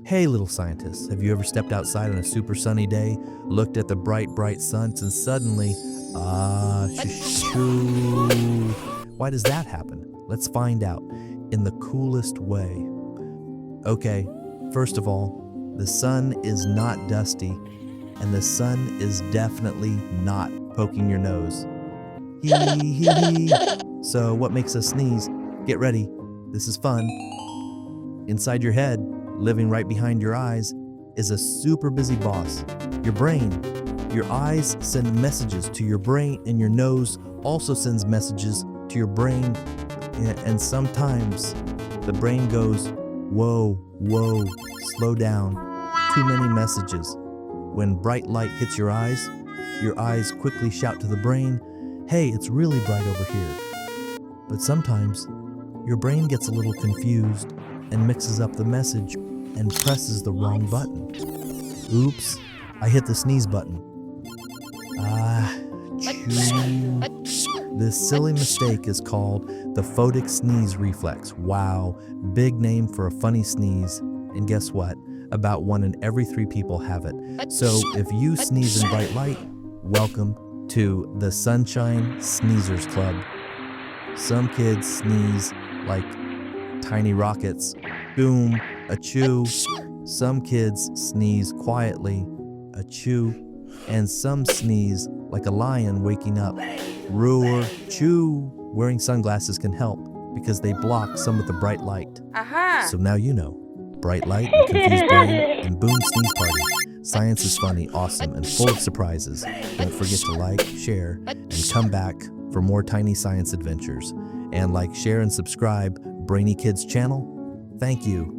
Hey, little scientists, have you ever stepped outside on a super sunny day, looked at the bright, bright suns, and suddenly, shoo? Why does that happen? Let's find out in the coolest way. Okay, first of all, the sun is not dusty, and the sun is definitely not poking your nose. Hee hee hee. So, what makes us sneeze? Get ready, this is fun. Inside your head, living right behind your eyes, is a super busy boss, your brain. Your eyes send messages to your brain, and your nose also sends messages to your brain. And sometimes the brain goes, whoa, whoa, slow down, too many messages. When bright light hits your eyes quickly shout to the brain, hey, it's really bright over here. But sometimes your brain gets a little confused and mixes up the message and presses the wrong button. Oops, I hit the sneeze button. Achoo. This silly mistake is called the Photic Sneeze Reflex. Wow, big name for a funny sneeze. And guess what? About 1 in every 3 people have it. So if you sneeze in bright light, welcome to the Sunshine Sneezers Club. Some kids sneeze like tiny rockets. Boom, achoo. Some kids sneeze quietly. Achoo. And some sneeze like a lion waking up. Roar, choo. Wearing sunglasses can help because they block some of the bright light. So now you know. Bright light and confused brain, and boom, sneeze party. Science is funny, awesome, and full of surprises. Don't forget to like, share, and come back for more tiny science adventures. And like, share, and subscribe Brainy Kids channel. Thank you.